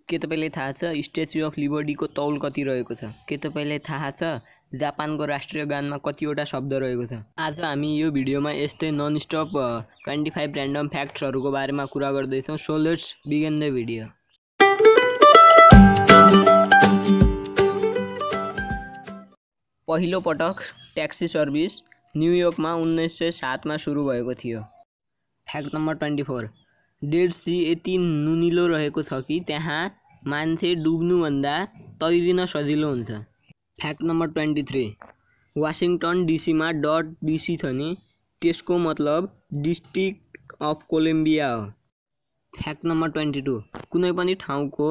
के तपाईलाई थाहा छ स्ट्याच्यु अफ लिबर्टीको तौल कति रहेको छ? के तपाईलाई थाहा छ जापानको राष्ट्रिय गानमा कतिवटा शब्द रहेको छ? आज हामी यो भिडियोमा यस्तै नन स्टप 25 र्यान्डम फ्याक्ट्सहरुको बारेमा कुरा गर्दैछौं। So let's begin the video. पहिलो पटक ट्याक्सी सर्भिस न्युयोर्कमा 1907 मा सुरु भएको थियो। फ्याक्ट नम्बर 24, डेड सी यति नुनिलो रहेको छ कि त्यहाँ मान्छे डुब्नु भन्दा तैरिन सजिलो हुन्छ। फ्याक्ट नम्बर 23, वाशिंगटन डीसी मा .डीसी छ नि त्यसको मतलब डिस्ट्रिक्ट अफ कोलम्बिया हो। फ्याक्ट नम्बर 22, कुनै पनि ठाउँको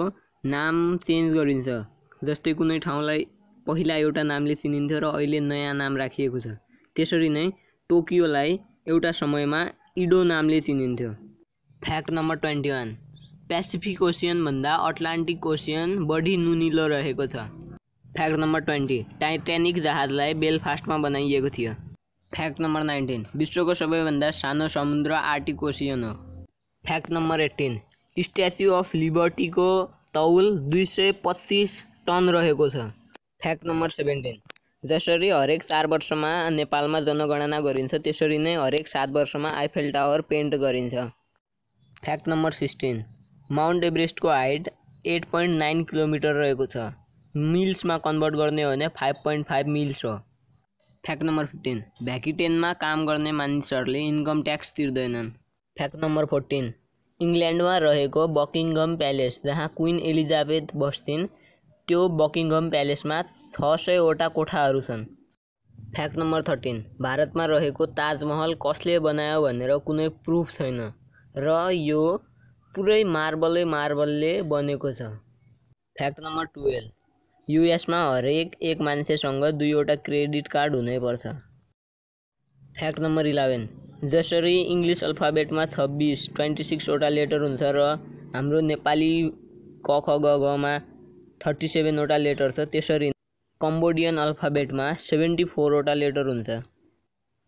नाम चेन्ज गरिन्छ। जस्तै कुनै ठाउँलाई पहिला एउटा नामले चिनिन्थ्यो र अहिले नयाँ नाम राखिएको छ। त्यसरी नै टोकियोलाई एउटा समयमा इडो नामले चिनिन्थ्यो। फ्याक्ट नम्बर 21, पेसिफिक ओशियन भन्दा अटलान्टिक ओशियन बढी नुनिलो रहेको छ। फ्याक्ट नम्बर 20, टाइटानिक जहाजलाई बेलफास्टमा बनाइएको थियो। फ्याक्ट नम्बर 19, विश्वको सबैभन्दा सानो समुद्र आर्टिक ओशियन हो। फ्याक्ट नम्बर 18, स्ट्याच्यु अफ लिबर्टीको तौल 225 टन रहेको छ। फ्याक्ट नम्बर 17, जसरी हरेक 4 वर्षमा नेपालमा जनगणना गरिन्छ त्यसरी नै हरेक 7 वर्षमा आइफेल टावर पेन्ट गरिन्छ। फ्याक्ट नम्बर 16, माउन्ट एभरेस्टको हाइट 8.9 किलोमिटर रहेको छ। मिल्समा कन्भर्ट गर्ने हो भने 5.5 मिल्स हो। फ्याक्ट नम्बर 15, भ्याकिटेनमा काम गर्ने मानिसहरूले इन्कम ट्याक्स तिर्दैनन्। फ्याक्ट नम्बर 14, इङ्ल्यान्डमा रहेको बकिङहम प्यालेस जहाँ क्वीन एलिजाबेथ बस्थिन् त्यो बकिङहम प्यालेसमा 600 वटा कोठाहरू छन्। फ्याक्ट नम्बर 13, भारतमा रहेको ताजमहल कसले बनायो भनेर कुनै प्रुफ छैन र यो पुरै मार्बलले बनेको छ। फ्याक्ट नम्बर 12, युएसमा हरेक एक मान्छेसँग 2 वटा क्रेडिट कार्ड हुनै पर्छ। फ्याक्ट नम्बर 11, जसरी इङ्ग्लिस अल्फाबेटमा 26 वटा लेटर हुन्छ र हाम्रो नेपाली क ख ग घ मा 37 वटा लेटर छ त्यसरी कम्बोडियन अल्फाबेटमा 74 वटा लेटर हुन्छ।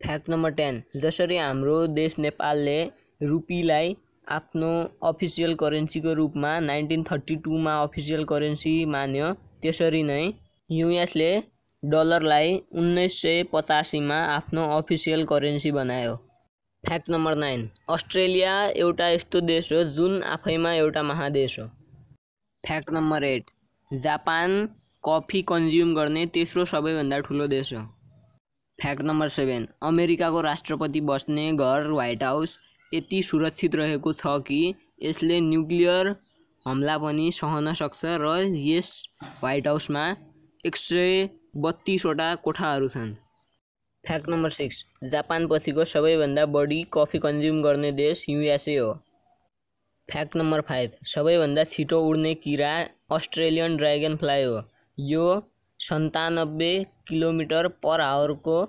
फ्याक्ट नम्बर 10, जसरी हाम्रो देश नेपालले रुपीलाई आफ्नो अफिसियल करेन्सीको रूपमा 1932 मा अफिसियल करेन्सी मान्यो त्यसरी नै युएसले डलरलाई 1985 मा आफ्नो अफिसियल करेन्सी बनायो। फ्याक्ट नम्बर 9, अस्ट्रेलिया एउटा यस्तो देश हो जुन आफैमा एउटा महादेश हो। Fact number 8, Japan coffee consume गर्ने तेस्रो सबैभन्दा ठुलो देश हो। फ्याक्ट नम्बर 7, अमेरिकाको राष्ट्रपति बस्ने घर व्हाइट हाउस यति सुरक्षित रहेको छ कि यसले न्युक्लियर हमला पनि सहन सक्छ र यस व्हाइट हाउसमा 132 वटा कोठाहरू छन्। फ्याक्ट नम्बर 6, जापान पछिको सबैभन्दा बढी कफी कन्ज्युम गर्ने देश युएसए हो। फ्याक्ट नम्बर 5, सबैभन्दा छिटो उड्ने किरा अस्ट्रेलियन ड्र्यागन फ्लाई हो। यो 97 किलोमिटर पर आवरको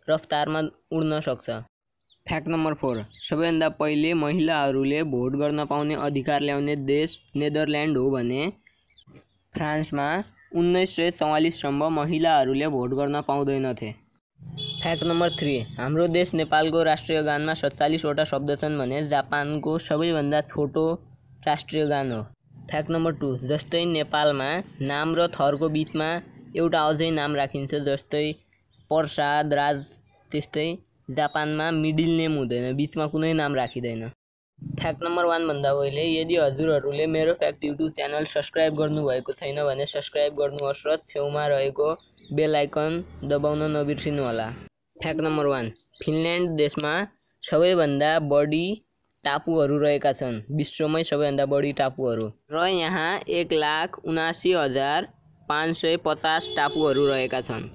रफ्तारमा उड्न सक्छ। फ्याक्ट नम्बर 4, सबैभन्दा पहिले महिलाहरूले भोट गर्न पाउने अधिकार ल्याउने देश नेदरल्यान्ड हो भने फ्रान्समा 1944 सम्म महिलाहरूले भोट गर्न पाउँदैनथे। फ्याक्ट नम्बर 3, हाम्रो देश नेपालको राष्ट्रिय गानमा 47 वटा शब्द छन् भने जापानको सबैभन्दा छोटो राष्ट्रिय गान हो। फ्याक्ट नम्बर 2, जस्तै नेपालमा नाम र थरको बीचमा एउटा अझै नाम राखिन्छ जस्तै प्रसाद राज, त्यस्तै जापानमा मिडिल नेम हुँदैन, बीचमा कुनै नाम राखिँदैन। फ्याक्ट नम्बर 1 भन्दा पहिले यदि हजुरहरूले मेरो फ्याक्ट युट्युब च्यानल सब्स्क्राइब गर्नुभएको छैन भने सब्स्क्राइब गर्नुहोस् र छेउमा रहेको बेल आइकन दबाउन नबिर्सिनुहोला। फ्याक्ट नम्बर 1, फिनल्यान्ड देशमा सबैभन्दा बढी टापुहरू रहेका छन्, विश्वमै सबैभन्दा बढी टापुहरू र यहाँ 1,79,550 टापुहरू रहेका छन्।